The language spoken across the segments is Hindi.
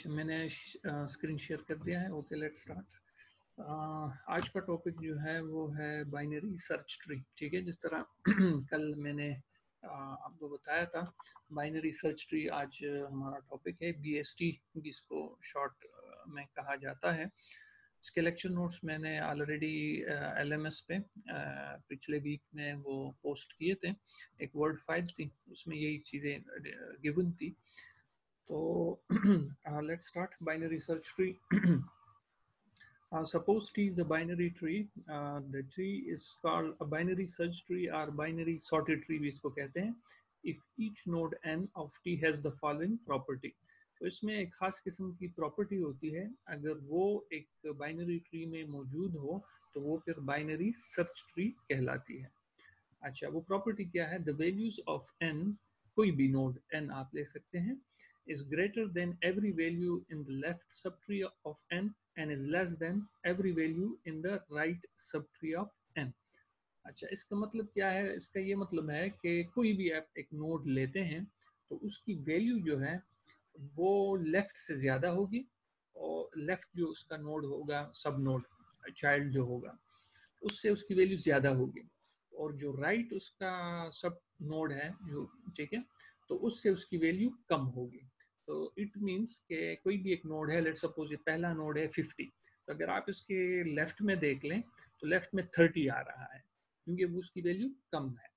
अच्छा, मैंने स्क्रीन शेयर कर दिया है। Okay, let's start. आज का टॉपिक जो है वो है बाइनरी सर्च ट्री। ठीक है, जिस तरह कल मैंने आपको बताया था, बाइनरी सर्च ट्री आज हमारा टॉपिक है। BST जिसको शॉर्ट में कहा जाता है। इसके लेक्चर नोट्स मैंने ऑलरेडी LMS पे पिछले वीक में वो पोस्ट किए थे। एक वर्ड फाइल थी, उसमें यही चीज़ें गिवन थी। So let's start binary search tree. Suppose T is a binary tree. The tree is called a binary search tree or binary sorted tree भी इसको कहते हैं. If each node n of T has the following property. तो इसमें एक खास किस्म की प्रॉपर्टी होती है। अगर वो एक बाइनरी ट्री में मौजूद हो तो वो फिर बाइनरी सर्च ट्री कहलाती है। अच्छा, वो प्रॉपर्टी क्या है? द वैल्यूज ऑफ n, कोई भी नोड n आप ले सकते हैं, is greater than every value in the left subtree of n and is less than every value in the right subtree of n. अच्छा, इसका मतलब क्या है? इसका ये मतलब है कि कोई भी आप एक नोड लेते हैं तो उसकी वैल्यू जो है वो लेफ्ट से ज़्यादा होगी, और लेफ्ट जो उसका नोड होगा, सब नोड चाइल्ड जो होगा, उससे उसकी वैल्यू ज़्यादा होगी, और जो राइट उसका सब नोड है जो, ठीक है, तो उससे उसकी वैल्यू कम होगी। तो इट मीन्स कि कोई भी एक नोड है, लेट्स सपोज ये पहला नोड है 50, तो अगर आप इसके लेफ्ट में देख लें तो लेफ्ट में 30 आ रहा है क्योंकि वो उसकी वैल्यू कम है।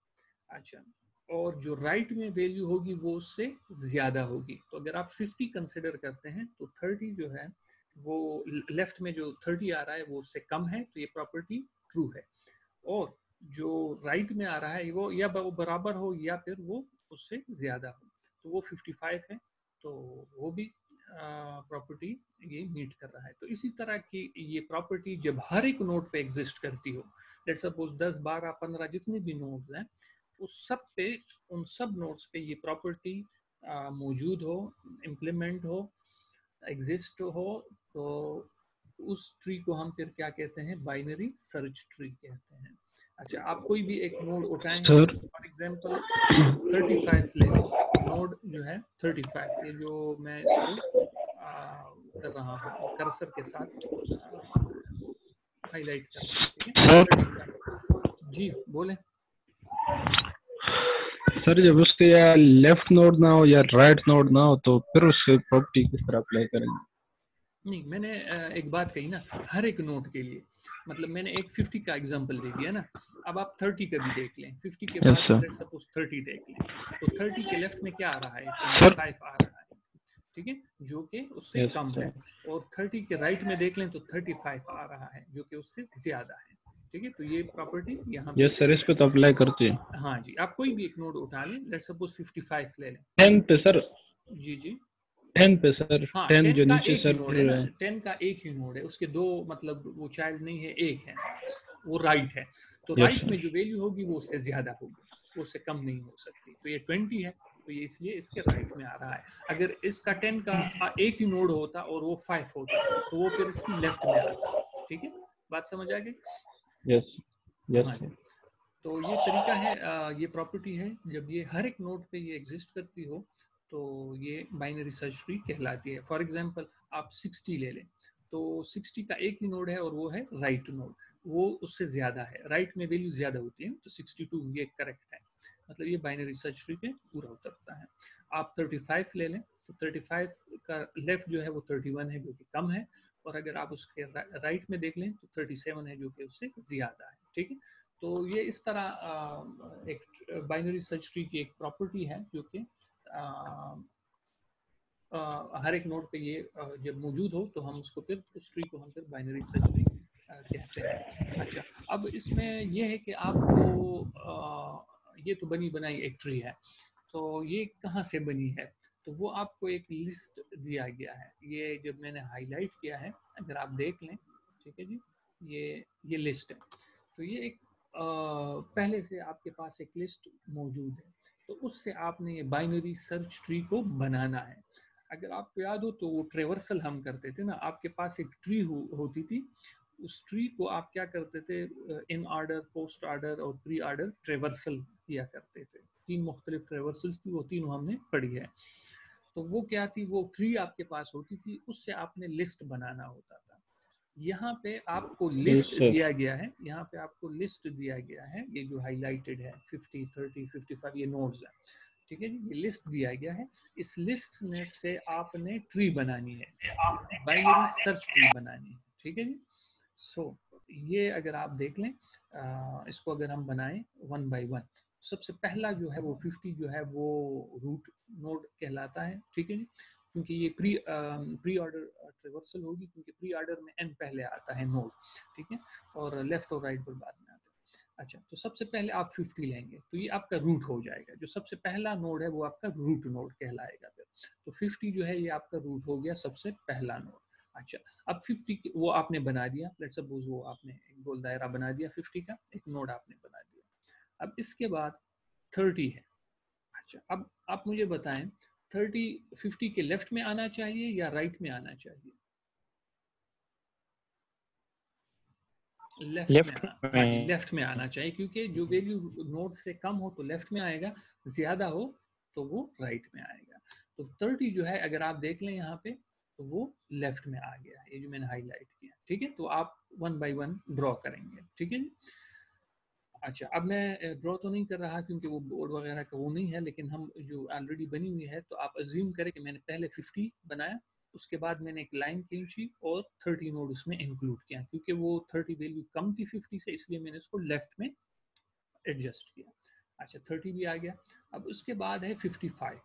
अच्छा, और जो राइट में वैल्यू होगी वो उससे ज़्यादा होगी। तो अगर आप 50 कंसिडर करते हैं तो 30 जो है वो लेफ्ट में जो 30 आ रहा है वो उससे कम है, तो ये प्रॉपर्टी ट्रू है। और जो राइट में आ रहा है वो या वो बराबर हो या फिर वो उससे ज़्यादा हो, तो वो 55 है, तो वो भी प्रॉपर्टी ये मीट कर रहा है। तो इसी तरह की ये प्रॉपर्टी जब हर एक नोड पे एग्जिस्ट करती हो, लेट्स सपोज 10, 12, 15 जितने भी नोड्स हैं, उस सब पे, उन सब नोड्स पे ये प्रॉपर्टी मौजूद हो, इम्प्लीमेंट हो, एग्जिस्ट हो, तो उस ट्री को हम फिर क्या कहते हैं? बाइनरी सर्च ट्री कहते हैं। अच्छा, आप कोई भी एक नोड उठाएं, सर फॉर एग्जांपल 35 ले लें। नोड जो है 35, ये जो मैं इसको कर रहा हूँ कर्सर के साथ हाईलाइट कर रहा हूँ, ठीक है, सर 35। जी बोले। सर जब उसके या लेफ्ट नोड ना हो या राइट नोड ना हो तो फिर उसके प्रॉपर्टी किस तरह अप्लाई करेंगे? नहीं, मैंने एक बात कही ना, हर एक नोट के लिए, मतलब मैंने एक 50 का एग्जांपल दे दिया ना। अब आप 30 का भी देख लें, 50 के यस बाद सर। लेट्स सपोज 30 देख लें, तो 30 के लेफ्ट में क्या आ रहा है? सर 25 आ रहा है, ठीक है, जो कि उससे यस कम है। सर। और 30 के राइट में देख लें तो 35 आ रहा है, जो कि उससे ज्यादा है। ठीक है, तो ये प्रॉपर्टी यहाँ पे यस ट्रू सर, इस है। पे तो अप्लाई करते हैं। हाँ जी, आप कोई भी एक नोड उठा लें, लेट्स सपोज 55 ले लें। 10 पे सर, जी जी। 10 पे सर, हाँ, 10 10 जो का नीचे एक ही सर। नोड है ना, 10 का एक ही नोड है, उसके दो मतलब वो चाइल्ड नहीं है, एक है, वो राइट है। तो यस राइट में सर। जो वैल्यू होगी वो उससे ज्यादा होगी, वो उससे कम नहीं हो सकती। तो ये 20 है, तो ये इसलिए इसके राइट में आ रहा है। अगर इसका 10 का एक ही नोड होता और वो 5 होता तो वो फिर इसकी लेफ्ट में आता। ठीक है, बात समझ आ गई? यस यस हाँ जी। सर। तो ये तरीका है, ये प्रॉपर्टी है, जब ये हर एक नोड पे ये एग्जिस्ट करती हो तो ये बाइनरी सर्च ट्री कहलाती है। फॉर एग्जांपल आप 60 ले लें, तो 60 का एक ही नोड है और वो है राइट नोड, वो उससे ज़्यादा है, राइट में वैल्यू ज़्यादा होती है, तो 62 ये करेक्ट है, मतलब ये बाइनरी सर्च ट्री पे पूरा उतरता है। आप 35 ले लें, तो 35 का लेफ्ट जो है वो 31 है, जो कि कम है, और अगर आप उसके राइट में देख लें तो 37 है, जो कि उससे ज़्यादा है। ठीक है, तो ये इस तरह एक बाइनरी सर्च ट्री की एक प्रॉपर्टी है, जो कि हर एक नोड पे ये जब मौजूद हो तो हम उसको फिर उस ट्री को हम फिर बाइनरी सर्च ट्री कहते हैं। अच्छा, अब इसमें ये है कि आपको ये तो बनी बनाई एक ट्री है, तो ये कहाँ से बनी है? तो वो आपको एक लिस्ट दिया गया है, ये जब मैंने हाईलाइट किया है, अगर आप देख लें, ठीक है जी, ये लिस्ट है। तो ये एक पहले से आपके पास एक लिस्ट मौजूद है, तो उससे आपने ये बाइनरी सर्च ट्री को बनाना है। अगर आपको याद हो तो वो ट्रेवर्सल हम करते थे ना, आपके पास एक ट्री होती थी, उस ट्री को आप क्या करते थे? इन ऑर्डर, पोस्ट ऑर्डर और प्री ऑर्डर ट्रेवर्सल किया करते थे। तीन मुख्तलिफ ट्रेवर्सल्स थी, वो तीनों हमने पढ़ी है। तो वो क्या थी, वो ट्री आपके पास होती थी, उससे आपने लिस्ट बनाना होता था। यहाँ पे आपको लिस्ट लिस्ट। दिया गया है, यहाँ पे आपको लिस्ट दिया गया है, ये जो हाईलाइटेड है 50, 30, 55 ये नोड्स है, ठीक है जी, ये लिस्ट दिया गया है। इस लिस्ट में से आपने ट्री बनानी है, बाइनरी सर्च ट्री बनानी है, ठीक है जी। सो ये अगर आप देख लें, इसको अगर हम बनाएं वन बाय वन, सबसे पहला जो है वो 50 जो है वो रूट नोड कहलाता है, ठीक है जी, क्योंकि ये प्री ऑर्डर ट्रेवर्सल होगी, क्योंकि प्री ऑर्डर में n पहले आता है नोड, ठीक है, और लेफ्ट और राइट पर बाद में आता है। अच्छा, तो सबसे पहले आप 50 लेंगे तो ये आपका रूट हो जाएगा, जो सबसे पहला नोड है वो आपका रूट नोड कहलाएगा फिर। तो 50 जो है ये आपका रूट हो गया, सबसे पहला नोड। अच्छा, अब 50 वो आपने बना दिया, लेट्स सपोज वो आपने एक गोल दायरा बना दिया 50 का, एक नोड आपने बना दिया। अब इसके बाद 30 है। अच्छा, अब आप मुझे बताएं 30 50 के लेफ्ट में आना चाहिए या राइट में आना चाहिए? लेफ्ट में लेफ्ट आना, हाँ जी, में। लेफ्ट में आना चाहिए, क्योंकि जो वैल्यू नोड से कम हो तो लेफ्ट में आएगा, ज्यादा हो तो वो राइट में आएगा। तो 30 जो है अगर आप देख लें यहाँ पे, तो वो लेफ्ट में आ गया, ये जो मैंने हाईलाइट किया, ठीक है। तो आप वन बाय वन ड्रॉ करेंगे, ठीक है। अच्छा, अब मैं ड्रॉ तो नहीं कर रहा क्योंकि वो बोर्ड वगैरह का वो नहीं है, लेकिन हम जो ऑलरेडी बनी हुई है, तो आप अज्यूम करें कि मैंने पहले 50 बनाया, उसके बाद मैंने एक लाइन खींची और 30 नोड उसमें इंक्लूड किया, क्योंकि वो 30 वैल्यू कम थी 50 से, इसलिए मैंने उसको लेफ्ट में एडजस्ट किया। अच्छा, 30 भी आ गया। अब उसके बाद है 55,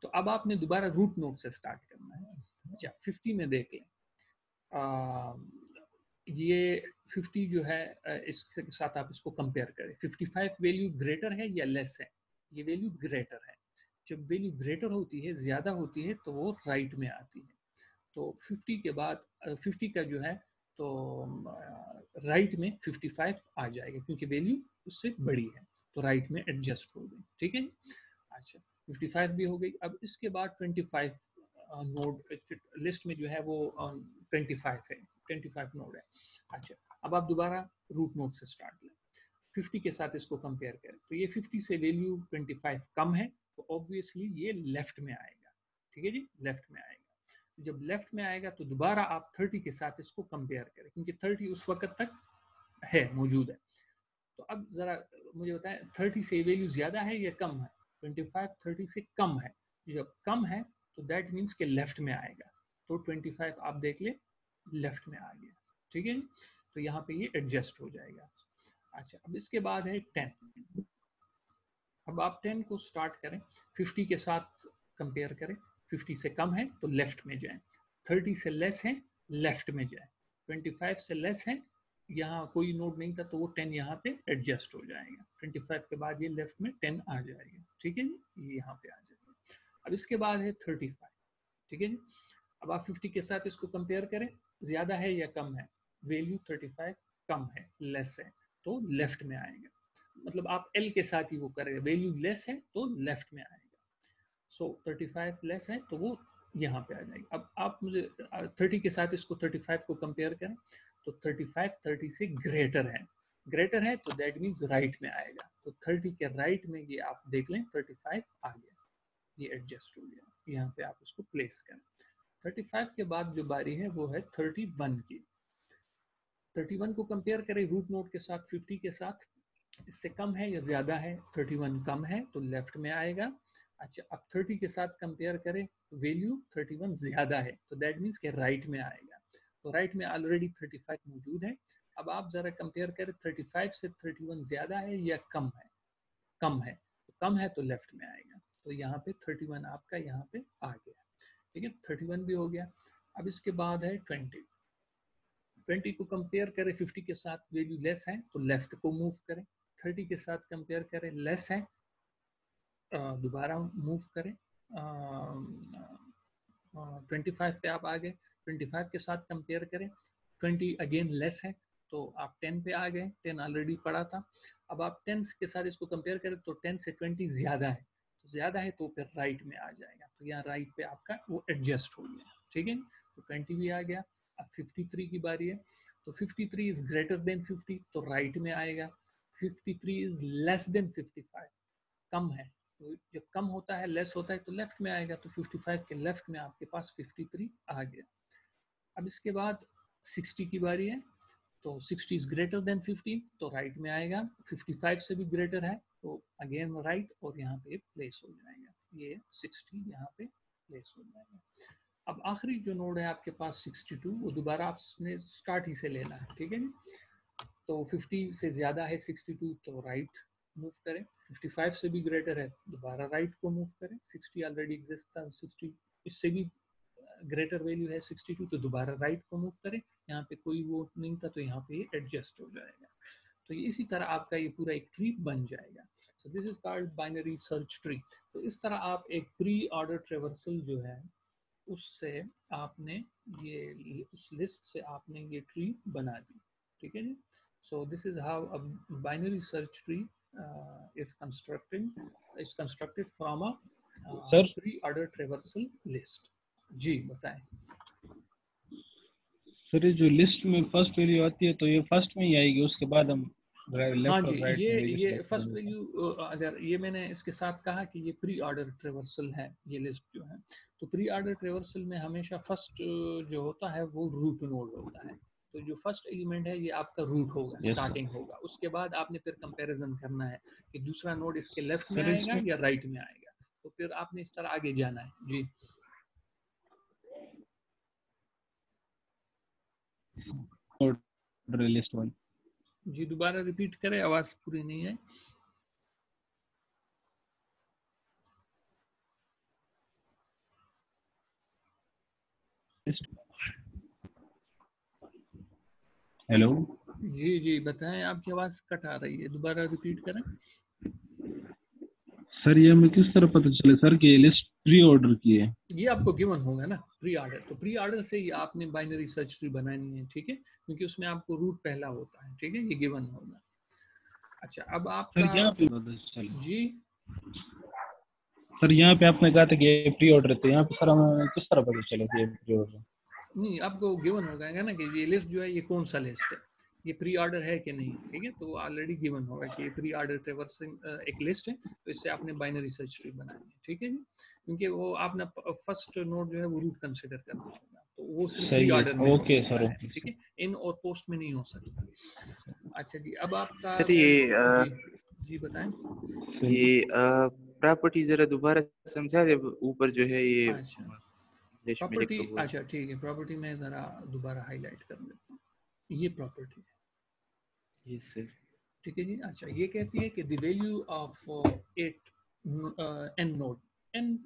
तो अब आपने दोबारा रूट नोड से स्टार्ट करना है। अच्छा, 50 में देख लें, ये 50 जो है, इसके साथ आप इसको कंपेयर करें, 55 वैल्यू ग्रेटर है या लेस है? ये वैल्यू ग्रेटर है। जब वैल्यू ग्रेटर होती है, ज्यादा होती है, तो वो राइट में आती है। तो 50 के बाद 50 का जो है, तो राइट में 55 आ जाएगा, क्योंकि वैल्यू उससे बड़ी है, तो राइट में एडजस्ट हो गई, ठीक है। अच्छा, 55 भी हो गई। अब इसके बाद 25 नोड लिस्ट में जो है वो 25 है, 25 नोड है। अच्छा, अब आप दोबारा रूट नोड से स्टार्ट लें, 50 के साथ इसको कंपेयर करें, तो ये 50 से वैल्यू 25 कम है, तो ऑब्वियसली ये लेफ्ट में आएगा, ठीक है जी, लेफ्ट में आएगा। जब लेफ्ट में आएगा तो दोबारा आप 30 के साथ इसको कंपेयर करें, क्योंकि 30 उस वक्त तक है, मौजूद है। तो अब जरा मुझे बताएं, 30 से वैल्यू ज्यादा है या कम है? 25 30 से कम है। जब कम है तो दैट मीन्स के लेफ्ट में आएगा, तो 25 आप देख ले लेफ्ट में आ गया, ठीक है। तो यहाँ पे ये एडजस्ट हो जाएगा। अच्छा, अब इसके बाद है 10। अब आप 10 को स्टार्ट करें, 50 के साथ कंपेयर करें, 50 से कम है तो लेफ्ट में जाएं, 30 से लेस है लेफ्ट में जाएं, 25 से लेस है, यहाँ कोई नोड नहीं था तो वो 10 यहाँ पे एडजस्ट हो जाएगा, 25 के बाद ये लेफ्ट में 10 आ जाएगा, ठीक है जी, ये यहाँ पे आ जाएगा। अब इसके बाद है 35, ठीक है जी। अब आप 50 के साथ इसको कंपेयर करें, ज्यादा है या कम है? वैल्यू 35 कम है, लेस है, तो लेफ्ट में आएगा। मतलब आप एल के साथ ही वो करेंगे, वैल्यू लेस है तो लेफ्ट में आएगा। सो 35 लेस है तो वो यहाँ पे आ जाएगी। अब आप मुझे 30 के साथ इसको 35 को कंपेयर करें, तो 35 30 से ग्रेटर है तो दैट मीन्स राइट में आएगा, तो 30 के राइट में ये आप देख लें 35 आ गया, ये एडजस्ट हो गया, यहाँ पे आप इसको प्लेस करें। 35 के बाद जो बारी है वो है 31 की। 31 को कंपेयर करें रूट नोड के साथ 50 के साथ, इससे कम है या ज्यादा है? 31 कम है तो लेफ्ट में आएगा। अच्छा, अब 30 के साथ कंपेयर करें, वैल्यू 31 ज्यादा है तो दैट मीन्स के राइट में आएगा, तो राइट में ऑलरेडी 35 मौजूद है। अब आप जरा कंपेयर करें 35 से 31 ज्यादा है या कम है? कम है, तो कम है तो लेफ्ट में आएगा, तो यहाँ पे 31 आपका यहाँ पे आ गया, ठीक है, 31 भी हो गया। अब इसके बाद है 20। 20 को कंपेयर करें 50 के साथ, वैल्यू लेस है तो लेफ्ट को मूव करें, 30 के साथ कंपेयर करें, लेस है, दोबारा मूव करें, 25 पे आप आ गए, 25 के साथ कंपेयर करें, 20 अगेन लेस है तो आप 10 पे आ गए, 10 ऑलरेडी पड़ा था। अब आप 10 के साथ इसको कंपेयर करें तो 10 से 20 ज्यादा है, तो ज्यादा है तो फिर राइट में आ जाएगा, तो यहाँ राइट पे आपका वो एडजस्ट हो गया, ठीक है, तो 20 भी आ गया। अब 53 की बारी है, तो 53 इज ग्रेटर देन 50 तो राइट में आएगा, 53 इज लेस देन 55 कम है तो जब कम होता है, लेस होता है, तो लेफ्ट में आएगा, तो 55 के लेफ्ट में आपके पास 53 आ गया। अब इसके बाद 60 की बारी है, तो 60 इज ग्रेटर देन 50, तो राइट में आएगा। 55 से भी ग्रेटर है, तो अगेन राइट, और यहाँ पे प्लेस हो जाएगा, ये 60 यहाँ पे प्लेस हो जाएगा। अब आखिरी जो नोड है आपके पास 62, वो दोबारा आपने स्टार्ट ही से लेना है, ठीक है जी। तो 50 से ज़्यादा है 62, तो राइट मूव करें। 55 से भी ग्रेटर है, दोबारा राइट को मूव करें। 60 ऑलरेडी एग्जिस्ट था, 60 इससे भी ग्रेटर वैल्यू है 62, तो दोबारा राइट को मूव करें। यहाँ पे कोई वो नहीं था, तो यहाँ पे एडजस्ट हो जाएगा। तो ये इसी तरह आपका ये पूरा एक ट्री बन जाएगा। सो this is called binary search tree. तो इस तरह आप एक प्री ऑर्डर ट्रेवर्सल जो है उससे आपने ये उस लिस्ट से आपने ये ट्री बना दी, ठीक है जी। So this is how a binary search tree is constructed from a sir pre-order traversal list। जी बताएं। सर ये जो लिस्ट में फर्स्ट वैल्यू आती है तो ये फर्स्ट में ही आएगी, उसके बाद हम हाँ लेफ्ट जी, और राइट में वैल्यू ये सेलेक्ट फर्स्ट करेंगे। वैल्यू, अगर ये मैंने इसके साथ कहा कि ये प्री ऑर्डर ट्रेवर्सल है ये लिस्ट जो है, तो प्री ऑर्डर ट्रेवर्सल में हमेशा फर्स्ट जो होता है वो रूट नोड होता है। तो जो फर्स्ट एलिमेंट है ये आपका रूट होगा, यस स्टार्टिंग होगा। उसके बाद आपने फिर कंपैरिजन करना है कि दूसरा नोड इसके लेफ्ट में सर। आएगा इसमें या राइट में आएगा, तो फिर आपने इस तरह आगे जाना है जी। लिस्ट वन जी दोबारा रिपीट करें, आवाज पूरी नहीं है। हेलो जी जी बताएं, आपकी आवाज कट आ रही है, दोबारा रिपीट करें। सर, ये हमें किस तरह पता चले सर कि ये लिस्ट प्री ऑर्डर की है? ये आपको गिवन होगा ना प्री ऑर्डर, तो प्री ऑर्डर से ही आपने बाइनरी सर्च ट्री बनानी है, ठीक है, क्योंकि उसमें आपको रूट पहला होता है, ठीक है, ये गिवन होगा। अच्छा अब सर आपका यहाँ पे पता चले, जी, सर यहाँ पे आपने कहा था कि ये प्री ऑर्डर थे, यहाँ पे सर हमें किस तरह पता चले कि ये प्री ऑर्डर? नहीं आपको गिवन होगा ना कि ये लिस्ट जो है ये कौन सा लिस्ट है, ये प्री ऑर्डर है कि नहीं, ठीक है, तो ऑलरेडी गिवन होगा कि ये प्री ऑर्डर ट्रेवर्सिंग एक लिस्ट है, तो इससे आपने बाइनरी सर्च ट्री बनानी है, ठीक है जी, क्योंकि वो आपने फर्स्ट नोड जो है वो रूट कंसिडर करना होगा, तो वो सिर्फ प्री सही ऑर्डर है, में हो ओके सकता सर, है, ओके ठीक सर। है, इन और पोस्ट में नहीं हो सकता। अच्छा जी, अब आपका सर मैं ये जी जी बताएं। ये प्रॉपर्टी जरा दोबारा समझा दे, ऊपर जो है ये अच्छा इंग्लिश में प्रॉपर्टी, लिखा हुआ है। अच्छा ठीक है, प्रॉपर्टी में ज़रा दोबारा हाईलाइट कर देता हूँ, ये प्रॉपर्टी है, यस सर। ठीक है जी। अच्छा ये कहती है कि the value of at N node, N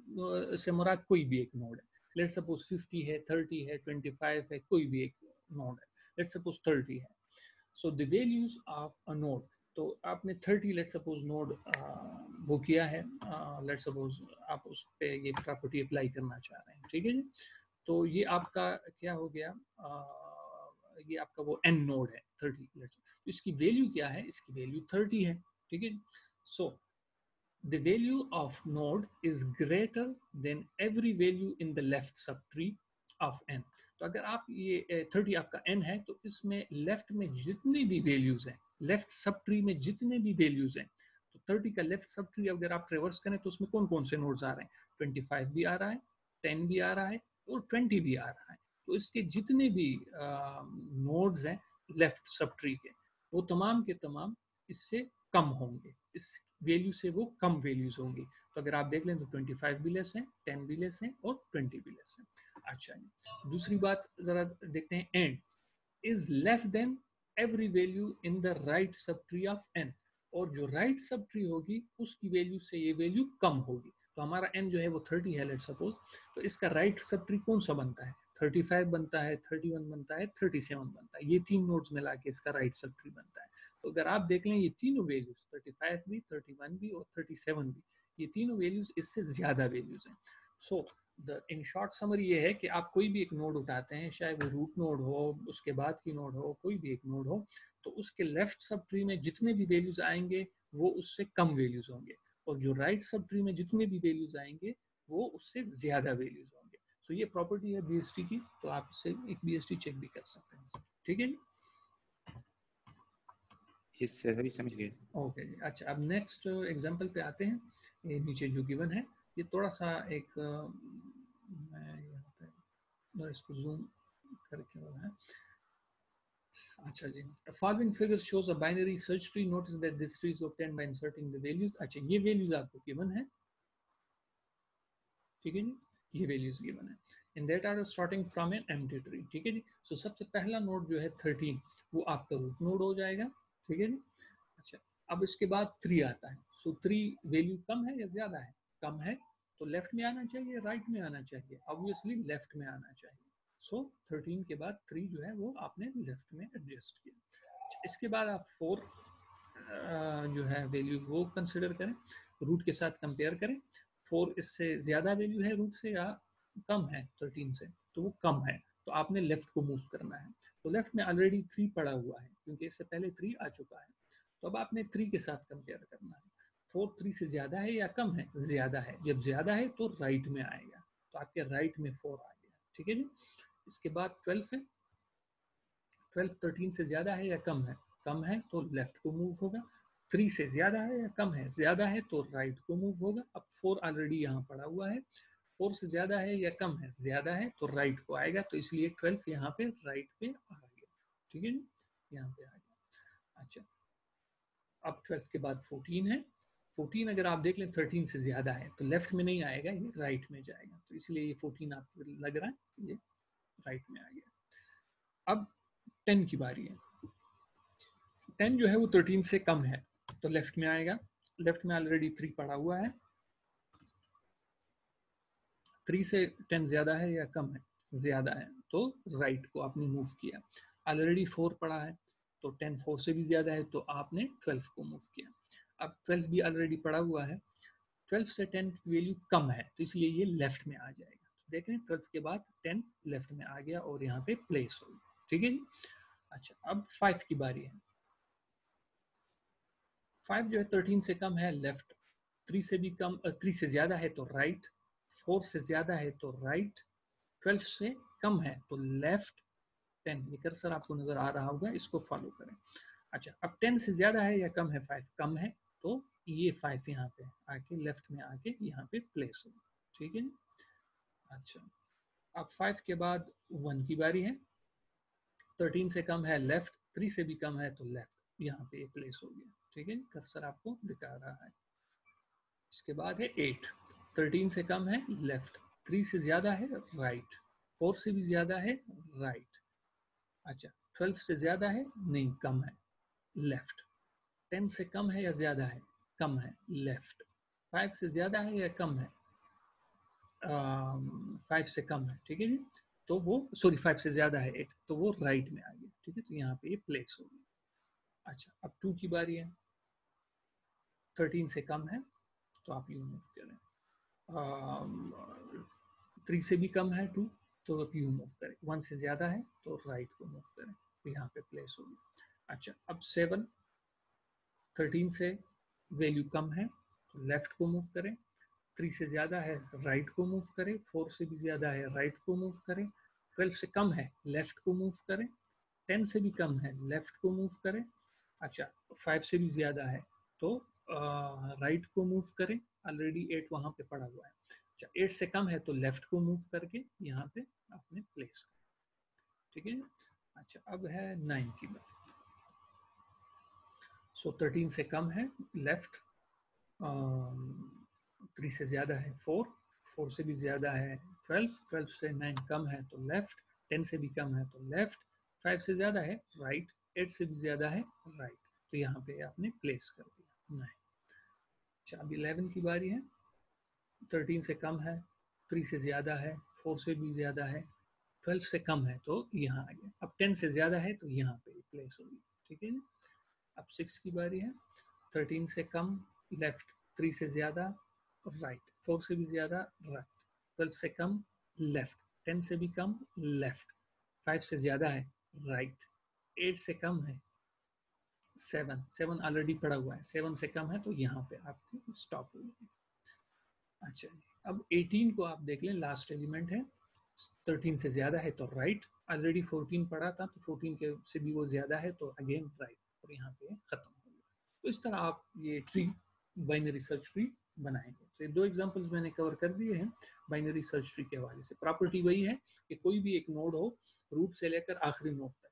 से मुराद कोई भी एक नोड है, लेट सपोज 50 है, 30 है, 25 है, कोई भी एक नोड है, लेट सपोज 30 है। So the values of a node, तो आपने 30 लेट सपोज नोड वो किया है, लेट सपोज आप उस पर ये प्रॉपर्टी अप्लाई करना चाह रहे हैं, ठीक है जी। तो ये आपका क्या हो गया, ये आपका वो एन नोड है 30, तो इसकी वैल्यू क्या है, इसकी वैल्यू 30 है, ठीक है। सो the value of node is greater than every value in the left subtree of n। तो अगर आप ये 30 आपका n है, तो इसमें लेफ्ट में जितने भी वैल्यूज हैं, लेफ्ट सब ट्री में जितने भी वैल्यूज हैं, तो 30 का लेफ्ट सब ट्री अगर आप ट्रेवर्स करें तो उसमें कौन कौन से नोड्स आ रहे हैं, 25 भी आ रहा है, 10 भी आ रहा है और 20 भी आ रहा है। तो इसके जितने भी नोड्स हैं लेफ्ट सब ट्री के, वो तमाम के तमाम इससे कम होंगे, इस वैल्यू से वो कम वैल्यूज होंगी। तो अगर आप देख लें तो 25 भी लेस है, 10 भी लेस है और 20 भी लेस है। अच्छा दूसरी बात जरा देखते हैं, and is less than every value in the right subtree of N, और जो राइट सब ट्री होगी उसकी वैल्यू से ये वैल्यू कम होगी। तो हमारा एन जो है वो 30 है लेट सपोज, तो इसका राइट सब ट्री कौन सा बनता है, 35 बनता है, 31 बनता है, 37 बनता है, ये तीन नोड्स मिला के इसका राइट सब ट्री बनता है। तो अगर आप देख लें ये तीनों वैल्यूज 35 भी, 31 भी और 37 भी, ये तीनों वैल्यूज इससे ज्यादा वैल्यूज हैं। So the in short summary ये है कि आप कोई भी एक नोड उठाते हैं, चाहे वो रूट नोड हो, उसके बाद की नोड हो, कोई भी एक नोड हो, तो उसके लेफ्ट सब ट्री में जितने भी वैल्यूज आएंगे वो उससे कम वैल्यूज होंगे, और जो राइट सब ट्री में जितने भी वैल्यूज आएंगे वो उससे ज्यादा वैल्यूज होंगे। सो ये प्रॉपर्टी है बीएसटी की, तो आप इससे एक बीएसटी चेक भी कर सकते हैं, ठीक है जी। यस सर, अभी समझ गए। ओके जी। अच्छा अब नेक्स्ट एग्जांपल पे आते हैं। ये नीचे जो गिवन है, ये थोड़ा सा एक मैं यहाँ पे इसको जूम करके वो है। अच्छा जी, following figure shows a binary search tree, notice that this tree is obtained by inserting the values. अच्छा, ये वैल्यूज आपको गिवन है, ठीक है जी, ये वैल्यूज गिवन है, in that are starting from an empty tree, ठीक है जी। सो सबसे पहला नोड जो है 13, वो आपका रूट नोड हो जाएगा, ठीक है जी। अच्छा, अब इसके बाद 3 आता है। सो 3 वैल्यू कम है या ज्यादा है? कम है, तो लेफ्ट में आना चाहिए, राइट में आना चाहिए? ऑब्वियसली लेफ्ट में आना चाहिए। सो 13 के बाद 3 जो है वो आपने लेफ्ट में एडजस्ट किया। इसके बाद आप 4 जो है वैल्यू वो कंसिडर करें, रूट के साथ कंपेयर करें। 4 इससे ज़्यादा वैल्यू है रूट से या कम है 13 से? तो वो कम है, तो आपने लेफ्ट को मूव करना है। तो लेफ्ट में ऑलरेडी 3 पड़ा हुआ है, क्योंकि इससे पहले 3 आ चुका है। तो अब आपने 3 के साथ कंपेयर करना है। 4 3 से ज़्यादा है या कम है? ज़्यादा है। जब ज़्यादा है तो राइट में आएगा, तो आपके राइट में 4 आ गया, ठीक है जी। इसके बाद 12 है। 12 13 से ज़्यादा है या कम है? कम है, तो लेफ्ट को मूव होगा। 3 से ज़्यादा है या कम है? ज़्यादा है, तो राइट को मूव होगा। अब 4 ऑलरेडी यहाँ पड़ा हुआ है। 4 से ज़्यादा है या कम है? ज़्यादा है, तो राइट को आएगा, तो इसलिए 12 यहाँ पे राइट पे आ गया, ठीक है जी, यहाँ पे आ गया। अच्छा, अब 12 के बाद 14 है। 14 अगर आप देख लें 13 से ज़्यादा है, तो लेफ्ट में नहीं आएगा, ये राइट में जाएगा, तो इसलिए ये 14 आपको लग रहा है ये राइट में आ गया। अब 10 की बारी है। 10 जो है वो 13 से कम है, तो लेफ्ट में आएगा। लेफ्ट में ऑलरेडी 3 पड़ा हुआ है। 3 से 10 ज़्यादा है या कम है? ज़्यादा है, तो राइट को आपने मूव किया। ऑलरेडी 4 पड़ा है, तो 10 4 से भी ज़्यादा है, तो आपने 12 को मूव किया। अब 12 भी ऑलरेडी पड़ा हुआ है। 12 से 10 की वैल्यू कम है, तो इसलिए ये लेफ्ट में आ जाएगा। तो देखें 12 के बाद 10 लेफ्ट में आ गया और यहाँ पे प्लेस हो गया, ठीक है जी। अच्छा, अब 5 की बारी है। 5 जो है 13 से कम है, लेफ्ट। 3 से भी कम, 3 से ज़्यादा है तो राइट। 4 से ज़्यादा है तो राइट। 12 से कम है तो लेफ्ट। 10, ये कर्सर आपको नज़र आ रहा होगा, इसको फॉलो करें। अच्छा, अब 10 से ज़्यादा है या कम है? 5 कम है, तो ये 5 यहाँ पे आके लेफ्ट में आके यहाँ पे प्लेस हो, ठीक है। अच्छा, अब 5 के बाद 1 की बारी है। 13 से कम है, लेफ्ट। 3 से भी कम है तो लेफ्ट, यहाँ पे प्लेस हो गया, ठीक है। कर्सर आपको दिखा रहा है। इसके बाद है 8। 13 से कम है, लेफ्ट। 3 से ज़्यादा है, राइट। 4 से भी ज़्यादा है, राइट। अच्छा, 12 से ज़्यादा है, नहीं, कम है, लेफ्ट। 10 से कम है या ज़्यादा है? कम है, लेफ्ट। 5 से ज़्यादा है या कम है? 5 से कम है, ठीक है जी। तो वो, सॉरी, 5 से ज़्यादा है 8, तो वो राइट में आ गया, ठीक है। तो यहाँ पे ये प्लेस हो गया। अच्छा, अब 2 की बारी है। 13 से कम है, तो आप यू मूव करें। 3 से भी कम है 2, तो आप यू मूव करें। 1 से ज़्यादा है तो राइट को मूव करें, तो यहाँ पे प्लेस हो गया। अच्छा, अब 7। 13 से वैल्यू कम है, तो लेफ्ट को मूव करें। 3 से ज़्यादा है, राइट को मूव करें। 4 से भी ज़्यादा है, राइट को मूव करें। 12 से कम है, लेफ्ट को मूव करें। 10 से भी कम है, लेफ्ट को मूव करें। अच्छा, 5 से भी ज़्यादा है, तो राइट को मूव करें। ऑलरेडी 8 वहाँ पे पड़ा हुआ है। अच्छा, 8 से कम है तो लेफ्ट को मूव करके यहाँ पे आपने प्लेस, ठीक है। अच्छा, अब है 9 की बात। सो 13 से कम है, लेफ्ट। 3 से ज़्यादा है 4। 4 से भी ज़्यादा है 12। 12 से 9 कम है तो लेफ्ट। 10 से भी कम है तो लेफ्ट। 5 से ज़्यादा है, राइट। 8 से भी ज़्यादा है, राइट। तो यहाँ पे आपने प्लेस कर दिया 9। अच्छा, अब 11 की बारी है। 13 से कम है, 3 से ज़्यादा है, 4 से भी ज़्यादा है, 12 से कम है तो यहाँ आ गया। अब 10 से ज़्यादा है तो यहाँ पे प्लेस होगी, ठीक है। अब 6 की बारी है। 13 से कम, लेफ्ट। 3 से ज़्यादा, राइट। 4 से भी ज़्यादा, राइट। 12 से कम, लेफ्ट। 10 से भी कम, लेफ्ट। 5 से ज़्यादा है, राइट। 8 से कम है, 7। 7 ऑलरेडी पड़ा हुआ है। 7 से कम है तो यहाँ पे आपकी स्टॉप हो गई। अच्छा, अब 18 को आप देख लें, लास्ट एलिमेंट है। 13 से ज़्यादा है तो राइट। ऑलरेडी 14 पड़ा था, तो 14 के से भी वो ज़्यादा है तो अगेन राइट, और यहाँ पे ख़त्म हो गया। तो इस तरह आप ये ट्री, बाइनरी सर्च ट्री बनाएंगे। तो ये दो एग्जांपल्स मैंने कवर कर दिए हैं बाइनरी सर्च ट्री के हवाले से। प्रॉपर्टी वही है कि कोई भी एक नोड हो रूट से लेकर आखिरी नोड तक,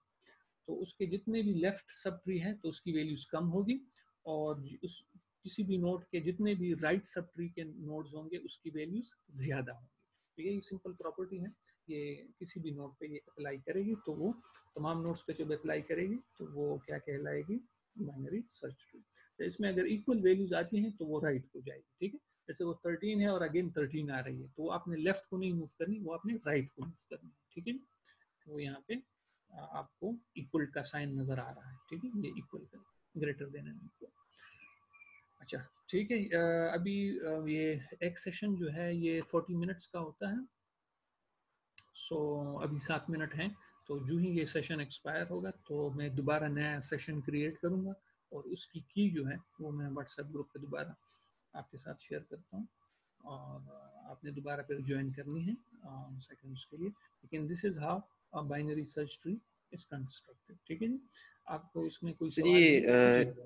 तो उसके जितने भी लेफ्ट सब ट्री है तो उसकी वैल्यूज कम होगी, और उस किसी भी नोड के जितने भी राइट सब ट्री के नोड्स होंगे उसकी वैल्यूज ज्यादा होंगी। तो यही सिंपल प्रॉपर्टी है, ये किसी भी नोड पे ये अप्लाई करेगी तो वो तमाम नोड्स पे जब अप्लाई करेगी तो वो क्या कहलाएगी, बाइनरी सर्च ट्री। तो इसमें अगर इक्वल वैल्यूज आती हैं तो वो राइट हो जाएगी, ठीक है। जैसे वो 13 है और अगेन 13 आ रही है तो वो आपने लेफ्ट को नहीं मूव करनी, वो आपने राइट को मूव करनी, ठीक है। वो यहाँ पे आपको इक्वल का साइन नजर आ रहा है, ठीक है, ये इक्वल का ग्रेटर देन एंड इक्वल। अच्छा ठीक है, अभी ये एक सेशन जो है ये 40 मिनट्स का होता है। सो अभी 7 मिनट हैं, तो जो ही ये सेशन एक्सपायर होगा तो मैं दोबारा नया सेशन क्रिएट करूँगा, और उसकी की जो है वो मैं व्हाट्सएप ग्रुप पे दोबारा आपके साथ शेयर करता हूँ, और आपने दोबारा फिर ज्वाइन करनी है सेकंड्स के लिए। लेकिन this is how binary search tree is constructed, ठीक है जी। आपको इसमें कोई सर सवाल है ये जी?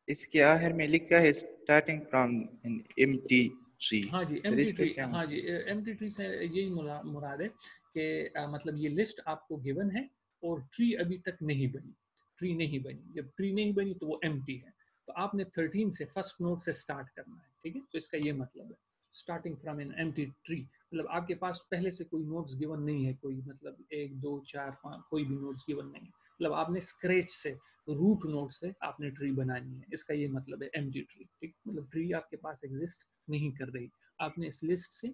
इसके आखिर में लिखा है starting from an empty tree. हाँ जी, सर एम्प्टी इसका ट्री, क्या हाँ मतलब? जी, एम्प्टी ट्री से यही मुराद है कि मतलब ये लिस्ट आपको गिवन है और ट्री अभी तक नहीं बनी, ट्री नहीं बनी। जब ट्री नहीं बनी तो वो एम्प्टी है, तो आपने 13 से फर्स्ट नोड से स्टार्ट करना है, ठीक है। तो इसका ये मतलब है starting from an empty tree, मतलब आपके पास पहले से कोई नोड्स गिवन नहीं है, कोई मतलब 1 2 4 5 कोई भी नोड्स गिवन नहीं है, मतलब आपने स्क्रैच से रूट नोड से आपने ट्री बनानी है, इसका ये मतलब है एम्प्टी ट्री, ठीक। मतलब ट्री आपके पास एग्जिस्ट नहीं कर रही, आपने इस लिस्ट से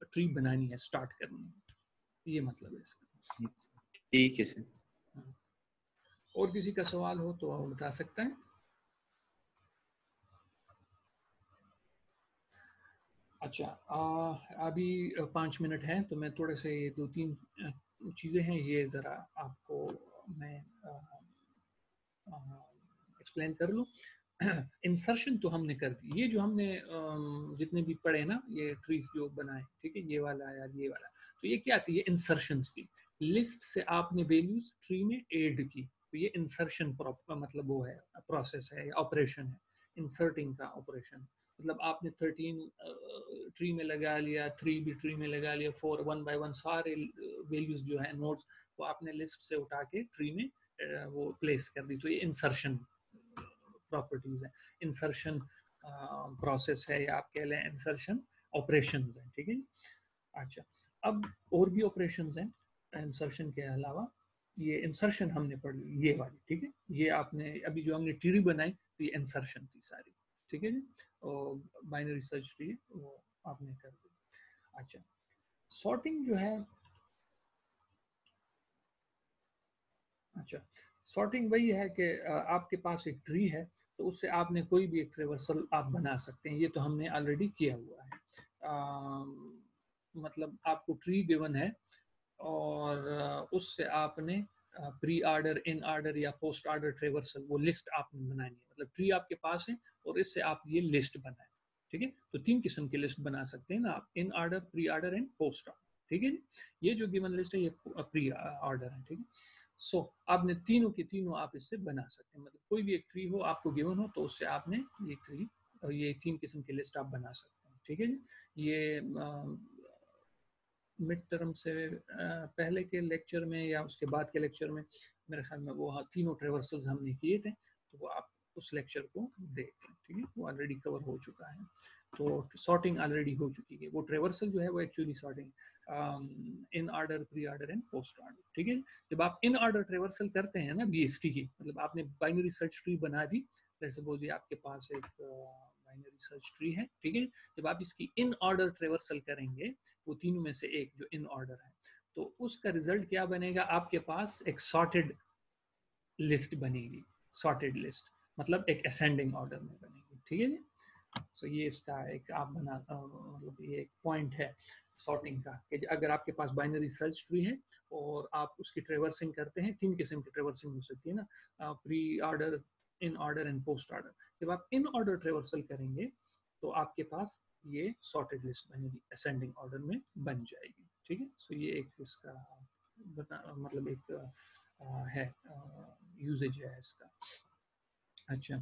ट्री बनानी है, स्टार्ट करनी है, ये मतलब है इसका। ठीक है सर। हाँ। और किसी का सवाल हो तो आप बता सकते हैं। अच्छा अभी 5 मिनट है तो मैं थोड़े से 2-3 चीज़ें हैं ये ज़रा आपको मैं एक्सप्लेन कर लूँ। इंसर्शन तो हमने कर दी, ये जो हमने जितने भी पढ़े ना ये ट्रीज जो बनाए, ठीक है, ये वाला या ये वाला, तो ये क्या थी, ये इंसर्शंस थी। लिस्ट से आपने वैल्यूज ट्री में ऐड की, तो ये इंसर्शन मतलब वो है प्रोसेस है, ऑपरेशन है, इंसर्टिंग का ऑपरेशन। मतलब आपने 13 ट्री में लगा लिया, 3 भी ट्री में लगा लिया, 4 1 बाय 1 सारे वैल्यूज जो है नोड्स वो आपने लिस्ट से उठा के ट्री में वो प्लेस कर दी, तो ये इंसर्शन प्रॉपर्टीज है, इंसर्शन प्रोसेस है, या आप कह लें इंसर्शन ऑपरेशंस है, ठीक है। अच्छा अब और भी ऑपरेशंस हैं इंसर्शन के अलावा, ये इंसर्शन हमने पढ़ ली ये वाली, ठीक है, ये आपने अभी जो हमने ट्री बनाई तो ये इंसर्शन थी सारी, ठीक है जी। और बाइनरी सर्च ट्री वो आपने कर दी। अच्छा सॉर्टिंग जो है, अच्छा सॉर्टिंग वही है कि आपके पास एक ट्री है तो उससे आपने कोई भी एक ट्रेवर्सल आप बना सकते हैं, ये तो हमने ऑलरेडी किया हुआ है। मतलब आपको ट्री गिवन है और उससे आपने प्री ऑर्डर, इन ऑर्डर या पोस्ट ऑर्डर ट्रेवर्सल वो लिस्ट आपने बनानी है। मतलब ट्री आपके पास है और इससे आप ये लिस्ट बनाए, ठीक है। तो 3 किस्म की लिस्ट बना सकते हैं ना आप, in order, pre order and post order, ठीक है। ये जो गिवन लिस्ट है ये प्री ऑर्डर है, ठीक है। सो आपने तीनों की तीनों आप इससे बना सकते हैं, मतलब कोई भी एक ट्री हो आपको गिवन हो तो उससे आपने ये ट्री, ये 3 किस्म की लिस्ट आप बना सकते हैं, ठीक है जी। ये मिड टर्म से पहले के लेक्चर में या उसके बाद के लेक्चर में मेरे ख्याल में वो तीनों ट्रेवर्सल्स हमने किए थे, तो वो आप उस लेक्चर को देखें, ठीक है, वो ऑलरेडी कवर हो चुका है। तो सॉर्टिंग ऑलरेडी हो चुकी है, वो ट्रेवर्सल जो है वो actually sorting in order, pre order and post order, ठीक है। जब आप इन ऑर्डर ट्रेवर्सल करते हैं ना बीएसटी की, मतलब आपने बाइनरी सर्च ट्री बना दी, जैसे बोलिए आपके पास एक बाइनरी सर्च ट्री है, ठीक है। जब आप इसकी इन ऑर्डर ट्रेवर्सल करेंगे, वो तीनों में से एक जो इन ऑर्डर है, तो उसका रिजल्ट क्या बनेगा, आपके पास एक सॉर्टेड लिस्ट बनेगी। सॉर्टेड लिस्ट मतलब एक असेंडिंग ऑर्डर में बनेगी, ठीक है जी। सो ये इसका एक आप बना मतलब ये एक पॉइंट है सॉर्टिंग का, कि अगर आपके पास बाइनरी सर्च ट्री है और आप उसकी ट्रेवर्सिंग करते हैं, 3 किस्म की ट्रेवर्सिंग हो सकती है ना, pre order, in order and post order. जब आप इन ऑर्डर ट्रेवर्सल करेंगे तो आपके पास ये सॉर्टेड लिस्ट बनेगी, असेंडिंग ऑर्डर में बन जाएगी, ठीक है। सो ये एक इसका मतलब एक है यूजेज है इसका। अच्छा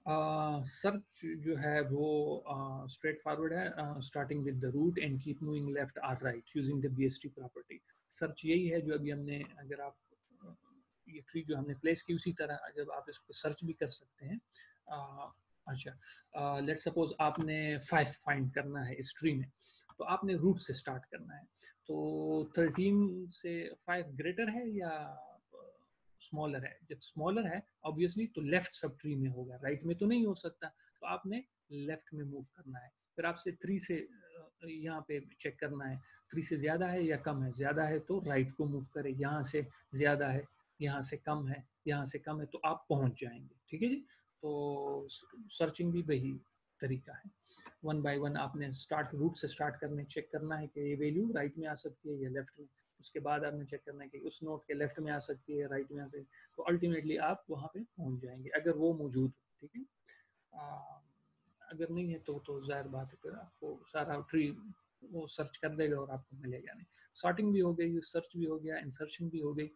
सर्च जो है वो स्ट्रेट फॉरवर्ड है, starting with the root and keep moving left और right using the BST property. Search यही है जो अभी हमने, अगर आप ये ट्री जो हमने प्लेस की उसी तरह जब आप इस पर सर्च भी कर सकते हैं। अच्छा, लेट्स सपोज आपने 5 फाइंड करना है इस ट्री में, तो आपने रूट से स्टार्ट करना है। तो 13 से 5 ग्रेटर है या स्मॉलर है? जब स्मॉलर है ऑब्वियसली तो लेफ्ट सब ट्री में होगा, राइट में तो नहीं हो सकता, तो आपने लेफ्ट में मूव करना है। फिर आपसे 3 से यहाँ पे चेक करना है 3 से ज्यादा है या कम है, ज्यादा है तो राइट को मूव करें, यहाँ से ज्यादा है, यहाँ से कम है, यहाँ से कम है, तो आप पहुंच जाएंगे। ठीक है जी। तो सर्चिंग भी वही तरीका है, वन बाय वन आपने स्टार्ट रूट से स्टार्ट करने, चेक करना है कि ये वैल्यू राइट में आ सकती है या लेफ्ट में, उसके बाद आपने चेक करना है कि उस नोट के लेफ्ट में आ सकती है, राइट में आ सकती है, तो अल्टीमेटली आप वहाँ पे पहुँच जाएंगे अगर वो मौजूद हो। ठीक है, अगर नहीं है तो जाहिर बात है फिर आपको सारा ट्री वो सर्च कर देगा और आपको मिलेगा नहीं। सॉर्टिंग भी हो गई, सर्च भी हो गया, इंसर्शन भी हो गई।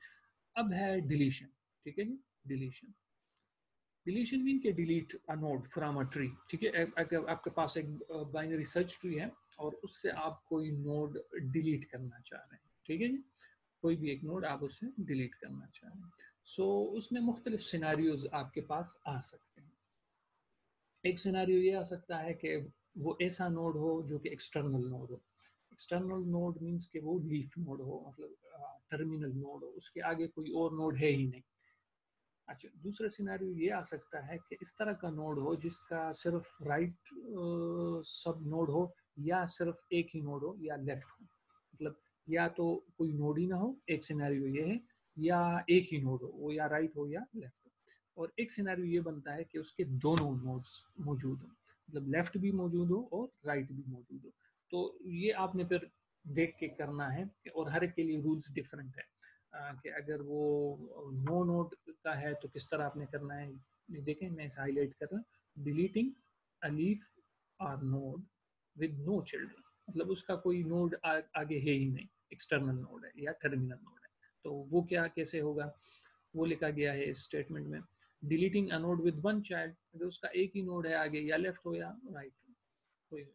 अब है डिलीशन। ठीक है जी, डिलीशन। डिलीशन मीन के delete a node from a tree. ठीक है, अगर आपके पास एक बाइनरी सर्च ट्री है और उससे आप कोई नोड डिलीट करना चाह रहे हैं। ठीक है जी, कोई भी एक नोड आप उससे डिलीट करना चाह रहे हैं। सो उसमें मुख्तलिफ सिनारियोज आपके पास आ सकते हैं। एक सिनारियो ये आ सकता है कि वो ऐसा नोड हो जो कि एक्सटर्नल नोड हो। एक्सटर्नल नोड मीन्स कि वो लीफ नोड हो, मतलब टर्मिनल नोड हो, उसके आगे कोई और नोड है ही नहीं। अच्छा, दूसरा सिनारियो ये आ सकता है कि इस तरह का नोड हो जिसका सिर्फ राइट सब नोड हो, या सिर्फ एक ही नोड हो, या लेफ्ट हो। मतलब या तो कोई नोड ही ना हो, एक सिनारियो ये है, या एक ही नोड हो, वो या राइट हो या लेफ्ट हो। और एक सिनारियो ये बनता है कि उसके दोनों नोड्स मौजूद हो, मतलब लेफ्ट भी मौजूद हो और राइट भी मौजूद हो। तो ये आपने फिर देख के करना है, और हर एक के लिए रूल्स डिफरेंट है। कि अगर वो नो नोड का है तो किस तरह आपने करना है, देखें मैं हाईलाइट कर रहा हूँ। Deleting a leaf or node with no children, मतलब उसका कोई नोड आगे है ही नहीं, एक्सटर्नल नोड है या टर्मिनल नोड है। तो वो क्या कैसे होगा, वो लिखा गया है इस स्टेटमेंट में। Deleting a node with one child, अगर उसका एक ही नोड है आगे, या लेफ्ट हो या राइट हो, कोई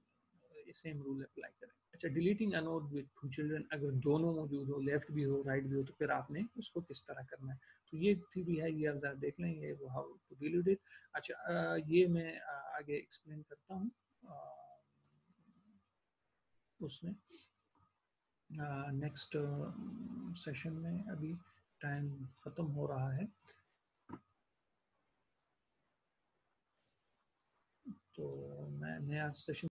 सेम रूल अप्लाई करें। अच्छा, deleting a node with two children, अगर दोनों मौजूद हो, लेफ्ट भी हो राइट भी हो, तो फिर आपने उसको किस तरह करना है। तो ये थ्योरी है, ये आप जरा देख लें, ये वो हाउ टू डिलीट इट। अच्छा, ये मैं आगे एक्सप्लेन करता हूँ उसमें नेक्स्ट सेशन में। अभी टाइम ख़त्म हो रहा है, तो मैं नया सेशन